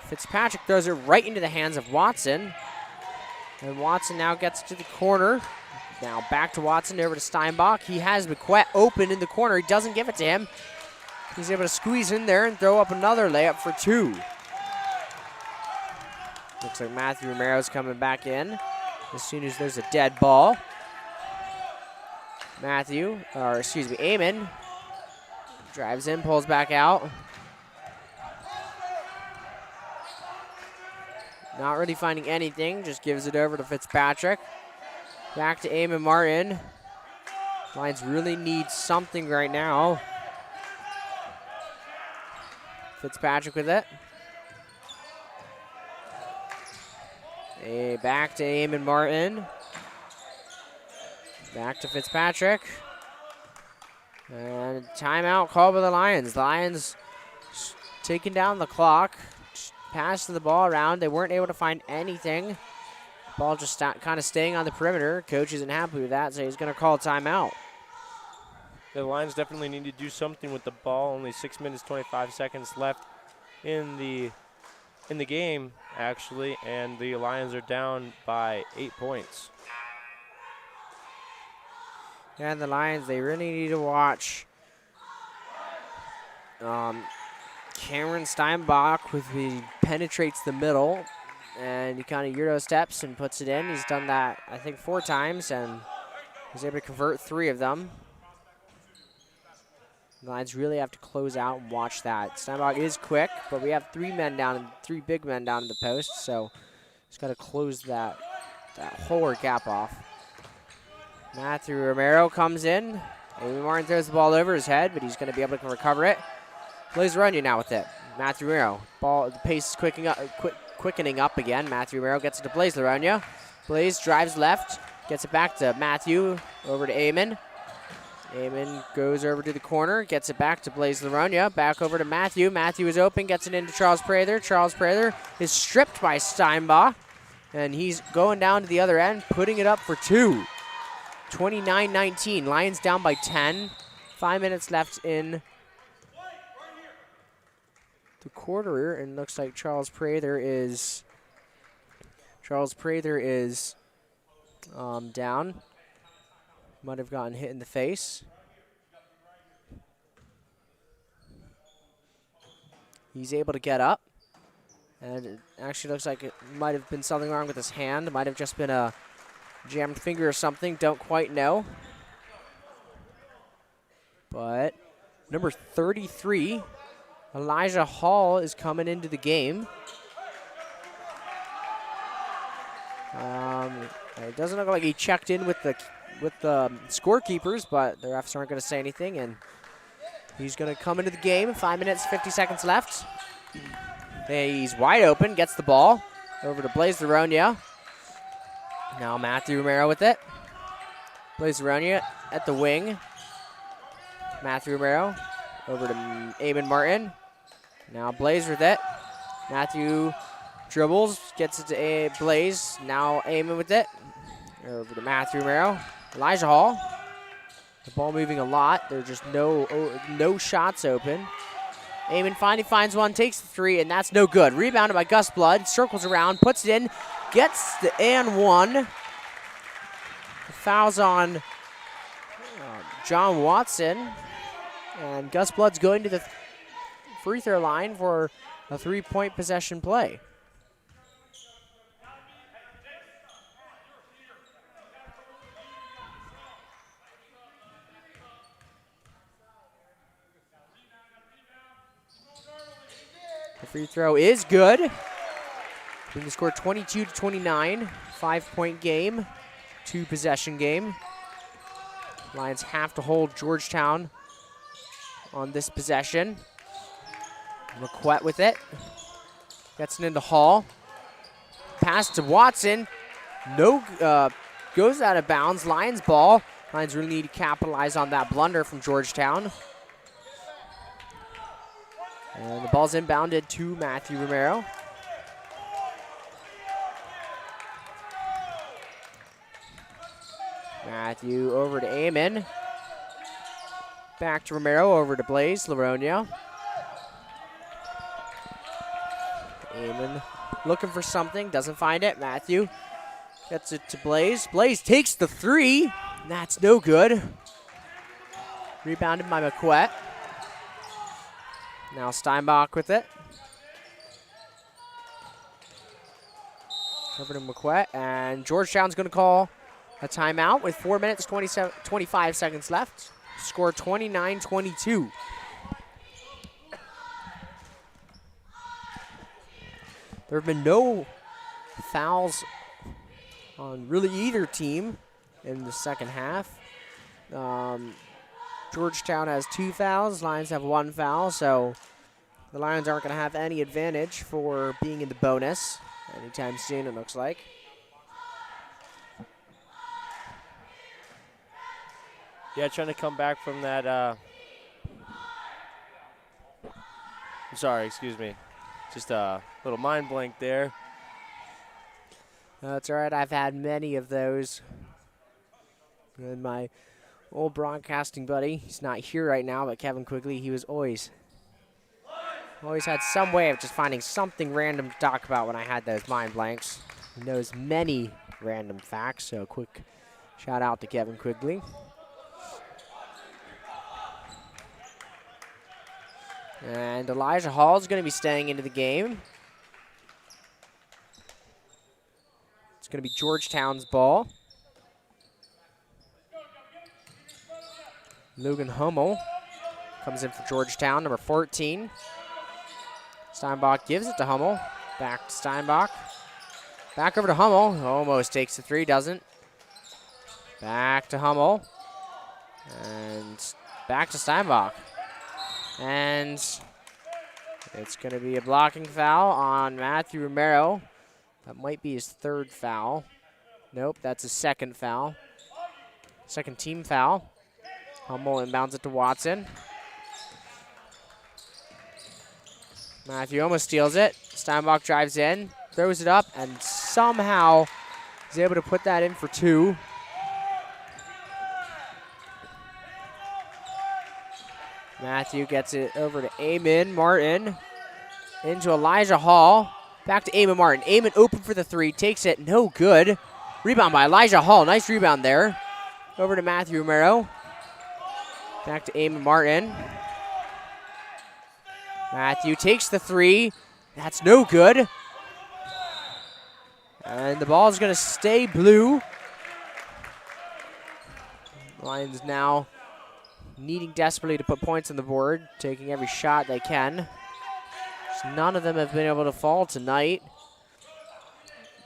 Fitzpatrick throws it right into the hands of Watson. And Watson now gets to the corner. Now back to Watson, over to Steinbach. He has McQuett open in the corner. He doesn't give it to him. He's able to squeeze in there and throw up another layup for 2. Looks like Matthew Romero's coming back in as soon as there's a dead ball. Eamon drives in, pulls back out. Not really finding anything, just gives it over to Fitzpatrick. Back to Eamon Martin. Lions really need something right now. Fitzpatrick with it. Back to Eamon Martin. Back to Fitzpatrick. And timeout called by the Lions. The Lions taking down the clock. Passing the ball around. They weren't able to find anything. Ball just kind of staying on the perimeter. Coach isn't happy with that, so he's going to call a timeout. The Lions definitely need to do something with the ball. Only 6 minutes, 25 seconds left in the game, actually, and the Lions are down by 8 points. And the Lions, they really need to watch Cameron Steinbach he penetrates the middle, and he kind of Euro steps and puts it in. He's done that, I think, 4 times, and he's able to convert 3 of them. The Lions really have to close out and watch that. Steinbach is quick, but we have 3 men down and 3 big men down in the post, so just got to close that hole or gap off. Matthew Romero comes in. Amy Martin throws the ball over his head, but he's going to be able to recover it. Blaze Runyon now with it. Matthew Romero. The pace is quickening up again. Matthew Romero gets it to Blaze Laronia. Blaze drives left, gets it back to Matthew, over to Eamon. Eamon goes over to the corner, gets it back to Blaze Laronia, back over to Matthew. Matthew is open, gets it into Charles Prather. Charles Prather is stripped by Steinbach, and he's going down to the other end, putting it up for 2. 29-19, Lions down by 10. 5 minutes left in the quarter, and looks like Charles Prather is down. Might have gotten hit in the face. He's able to get up. And it actually looks like it might have been something wrong with his hand. It might have just been a jammed finger or something. Don't quite know. But number 33, Elijah Hall, is coming into the game. It doesn't look like he checked in with the scorekeepers, but the refs aren't going to say anything, and he's going to come into the game. 5 minutes, 50 seconds left. He's wide open, gets the ball over to Blaze Laronia. Now Matthew Romero with it. Blaze Laronia at the wing. Matthew Romero over to Eamon Martin. Now Blaze with it. Matthew dribbles, gets it to Blaze. Now Eamon with it. Over to Matthew Romero. Elijah Hall. The ball moving a lot. There's just no shots open. Eamon finally finds one, takes the 3, and that's no good. Rebounded by Gus Blood. Circles around, puts it in, gets the and 1. The foul's on John Watson. And Gus Blood's going to the free throw line for a 3-point possession play. The free throw is good. Bring the score 22-29. 5-point game, 2-possession game. Lions have to hold Georgetown on this possession. McQuet with it. Gets it into Hall. Pass to Watson. Goes out of bounds. Lions ball. Lions really need to capitalize on that blunder from Georgetown. And the ball's inbounded to Matthew Romero. Matthew over to Eamon. Back to Romero, over to Blaze Laronia. Eamon looking for something, doesn't find it. Matthew gets it to Blaze. Blaze takes the 3. That's no good. Rebounded by McQuet. Now Steinbach with it. Over to McQuet, and Georgetown's going to call a timeout with 4 minutes, 25 seconds left. Score 29-22. There have been no fouls on really either team in the second half. Georgetown has 2 fouls. Lions have 1 foul, so the Lions aren't going to have any advantage for being in the bonus anytime soon, it looks like. Yeah, trying to come back from that. I'm sorry, excuse me. Just a little mind blank there. That's all right. I've had many of those. And my old broadcasting buddy, he's not here right now, but Kevin Quigley, he was always had some way of just finding something random to talk about when I had those mind blanks. He knows many random facts, so quick shout out to Kevin Quigley. And Elijah Hall is going to be staying into the game. It's going to be Georgetown's ball. Logan Hummel Comes in for Georgetown, number 14. Steinbach gives it to Hummel. Back to Steinbach. Back over to Hummel. Almost takes the three, doesn't. Back to Hummel. And back to Steinbach. And it's going to be a blocking foul on Matthew Romero. That might be his third foul. Nope, that's his second foul. Second team foul. Hummel inbounds it to Watson. Matthew almost steals it. Steinbach drives in, throws it up, and somehow is able to put that in for two. Matthew gets it over to Eamon Martin. Into Elijah Hall. Back to Eamon Martin. Eamon open for the three. Takes it. No good. Rebound by Elijah Hall. Nice rebound there. Over to Matthew Romero. Back to Eamon Martin. Matthew takes the three. That's no good. And the ball is going to stay blue. Lions now needing desperately to put points on the board, taking every shot they can. Just none of them have been able to fall tonight.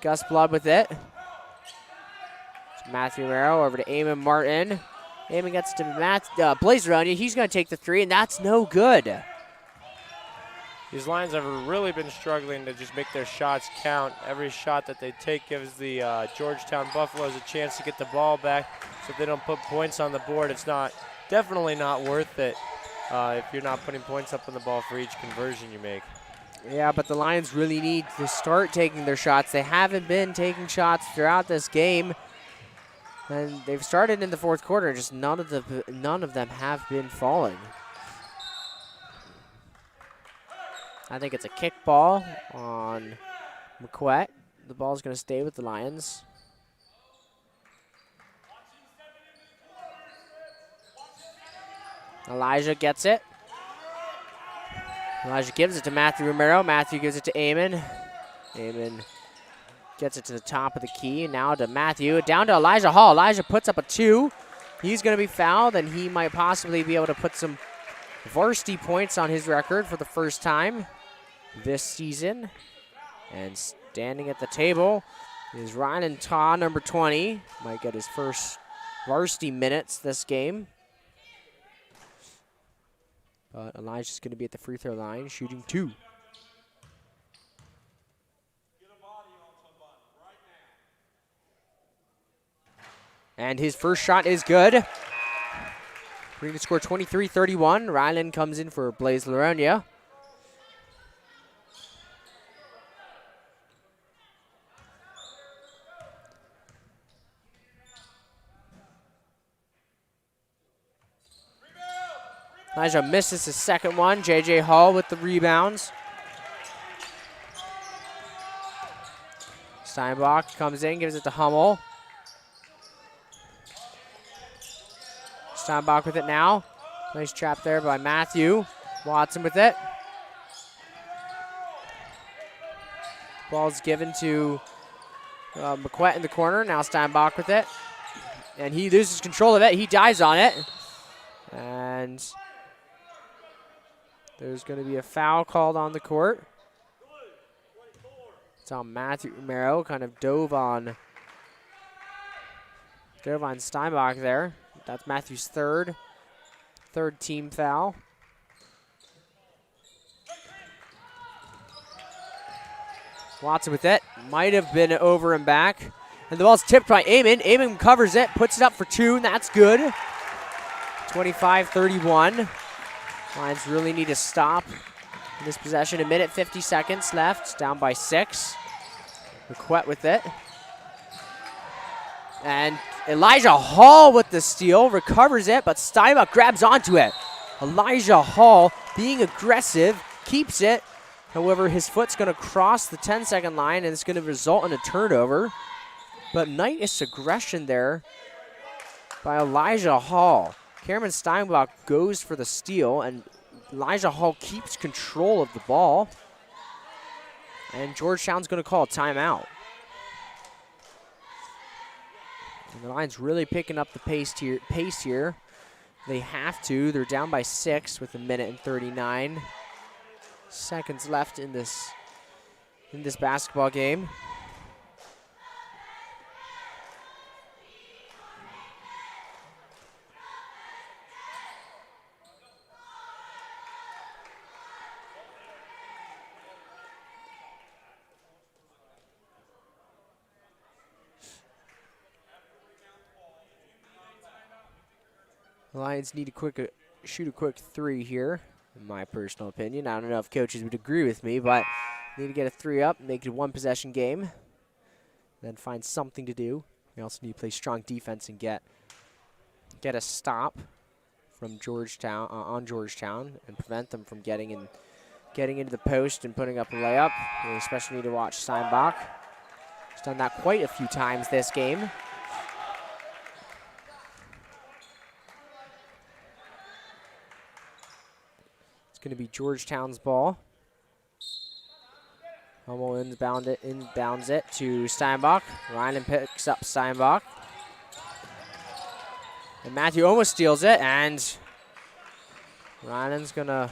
Gus Blood with it. It's Matthew Romero over to Eamon Martin. Eamon gets to Blaze around you. He's going to take the three, and that's no good. These Lions have really been struggling to just make their shots count. Every shot that they take gives the Georgetown Buffaloes a chance to get the ball back, so if they don't put points on the board, it's definitely not worth it if you're not putting points up on the ball for each conversion you make. Yeah, but the Lions really need to start taking their shots. They haven't been taking shots throughout this game, and they've started in the fourth quarter. Just none of them have been falling. I think it's a kick ball on McQuett. The ball's going to stay with the Lions. Elijah gets it. Elijah gives it to Matthew Romero. Matthew gives it to Eamon. Eamon gets it to the top of the key. Now to Matthew. Down to Elijah Hall. Elijah puts up a two. He's going to be fouled, and he might possibly be able to put some varsity points on his record for the first time this season. And standing at the table is Ryan Taw, number 20. Might get his first varsity minutes this game. But Elijah's going to be at the free throw line, shooting two. And his first shot is good. Bringing the score 23-31. Ryland comes in for Blaze Laronia. Elijah misses his second one. J.J. Hall with the rebounds. Steinbach comes in, gives it to Hummel. Steinbach with it now. Nice trap there by Matthew. Watson with it. Ball's given to McQuett in the corner. Now Steinbach with it. And he loses control of it. He dives on it. And there's going to be a foul called on the court. It's on Matthew Romero. Kind of dove on Steinbach there. That's Matthew's third team foul. Watson with it. Might have been over and back. And the ball's tipped by Eamon. Eamon covers it, puts it up for two, and that's good. 25-31. Lions really need to stop in this possession. 1:50 seconds left. Down by 6. McQuett with it. And Elijah Hall with the steal. Recovers it, but Steinbach grabs onto it. Elijah Hall being aggressive. Keeps it. However, his foot's going to cross the 10-second line, and it's going to result in a turnover. But nice aggression there by Elijah Hall. Cameron Steinbach goes for the steal, and Elijah Hall keeps control of the ball. And Georgetown's going to call a timeout. And the Lions really picking up the pace here. They have to. They're down by 6 with 1:39 seconds left in this basketball game. The Lions need to shoot a quick 3 here, in my personal opinion. I don't know if coaches would agree with me, but need to get a 3 up, make it a 1-possession game, then find something to do. We also need to play strong defense and get a stop from Georgetown on Georgetown and prevent them from getting into the post and putting up a layup. We especially need to watch Steinbach. He's done that quite a few times this game. It's going to be Georgetown's ball. Hummel inbounds it to Steinbach. Ryan picks up Steinbach. And Matthew almost steals it, and Ryan's gonna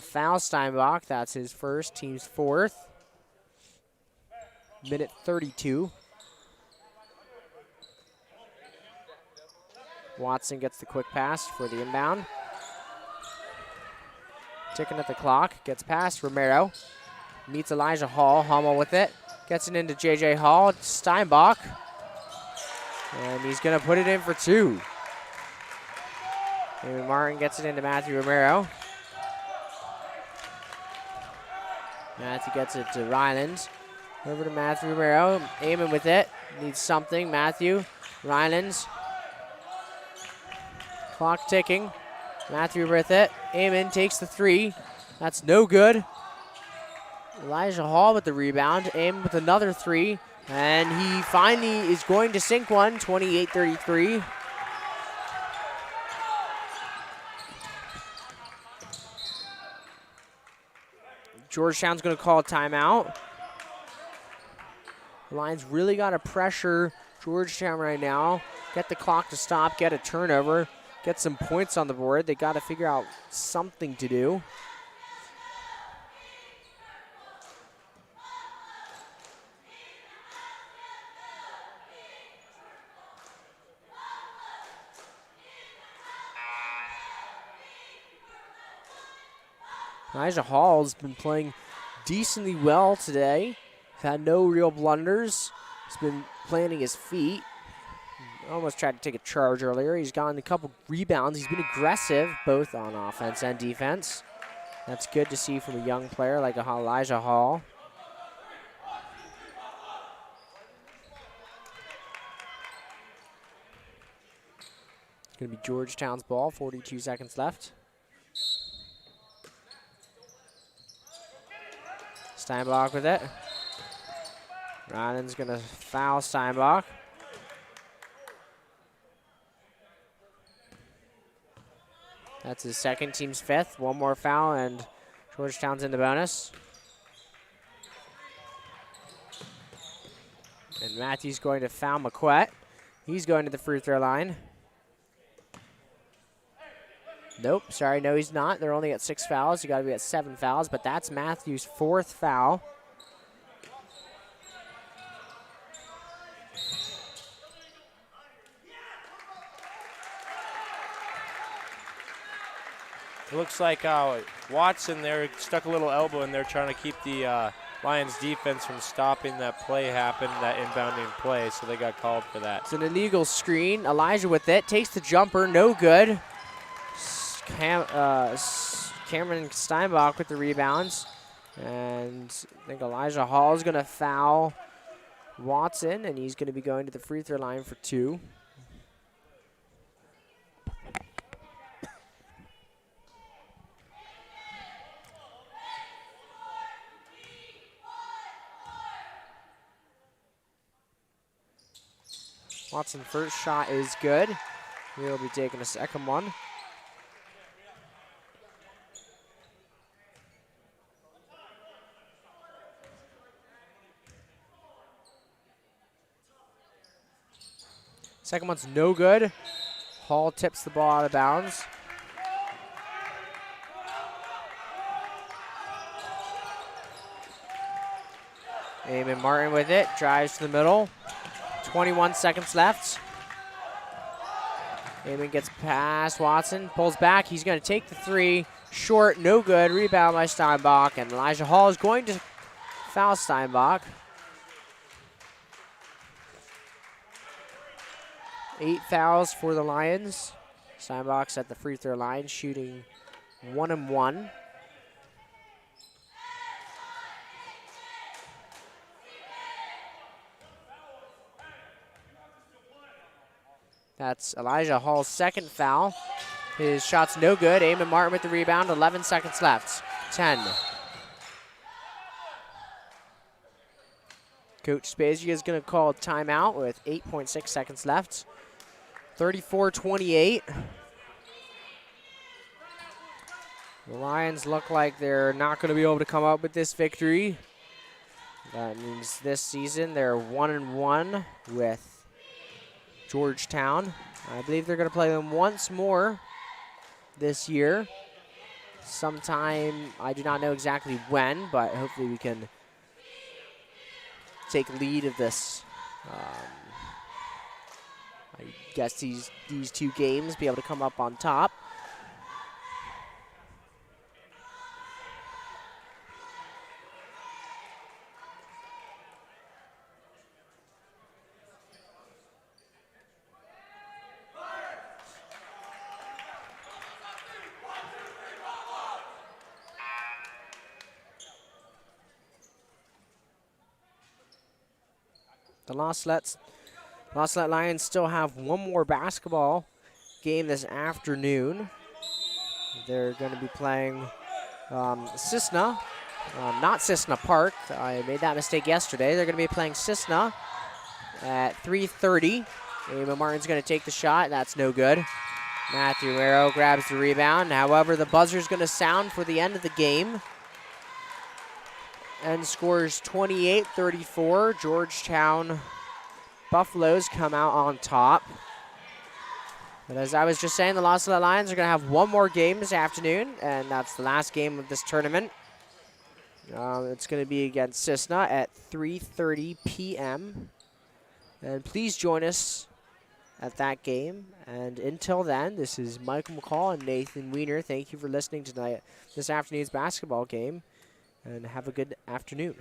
foul Steinbach. That's his first, team's 4th. Minute 32. Watson gets the quick pass for the inbound. Ticking at the clock, gets past Romero. Meets Elijah Hall, Hummel with it. Gets it into J.J. Hall, Steinbach. And he's gonna put it in for 2. David Martin gets it into Matthew Romero. Matthew gets it to Rylands. Over to Matthew Romero, Amon with it. Needs something, Matthew. Rylands. Clock ticking. Matthew with it. Amon takes the 3. That's no good. Elijah Hall with the rebound. Amon with another 3. And he finally is going to sink one, 28-33. Georgetown's going to call a timeout. The Lions really got to pressure Georgetown right now. Get the clock to stop, get a turnover, get some points on the board. They got to figure out something to do. Elijah Hall's been playing decently well today. He's had no real blunders. He's been planting his feet. Almost tried to take a charge earlier. He's gotten a couple rebounds. He's been aggressive, both on offense and defense. That's good to see from a young player like Elijah Hall. It's going to be Georgetown's ball, 42 seconds left. Steinbach with it. Ryan's going to foul Steinbach. That's his second, team's 5th. One more foul, and Georgetown's in the bonus. And Matthew's going to foul McQuett. He's going to the free throw line. Nope, sorry, no he's not. They're only at 6 fouls. You gotta be at 7 fouls, but that's Matthew's 4th foul. It looks like Watson there stuck a little elbow in there trying to keep the Lions defense from stopping that play happen, that inbounding play, so they got called for that. It's an illegal screen. Elijah with it, takes the jumper, no good. Cameron Steinbach with the rebounds. And I think Elijah Hall is going to foul Watson, and he's going to be going to the free throw line for 2. Watson's first shot is good. He'll be taking a second one. Second one's no good. Hall tips the ball out of bounds. Eamon Martin with it, drives to the middle. 21 seconds left. Eamon gets past Watson, pulls back. He's going to take the three. Short, no good. Rebound by Steinbach, and Elijah Hall is going to foul Steinbach. 8 fouls for the Lions. Steinbach's at the free throw line, shooting 1 and 1. That's Elijah Hall's second foul. His shot's no good. Eamon Martin with the rebound. 11 seconds left. 10. Coach Spezia is going to call a timeout with 8.6 seconds left. 34-28. The Lions look like they're not going to be able to come up with this victory. That means this season they're 1-1 with Georgetown. I believe they're going to play them once more this year. Sometime, I do not know exactly when, but hopefully we can take lead of this. I guess these two games, be able to come up on top. The La Salette Lions still have one more basketball game this afternoon. They're going to be playing Cisna, not Cisna Park. I made that mistake yesterday. They're going to be playing Cisna at 3:30. Eamon Martin's going to take the shot. That's no good. Matthew Arrow grabs the rebound. However, the buzzer's going to sound for the end of the game. And scores 28-34. Georgetown Buffaloes come out on top. But as I was just saying, the La Salette Lions are going to have one more game this afternoon, and that's the last game of this tournament. It's going to be against Cisna at 3:30 p.m. And please join us at that game. And until then, this is Michael McCall and Nathan Weiner. Thank you for listening tonight, this afternoon's basketball game. And have a good afternoon.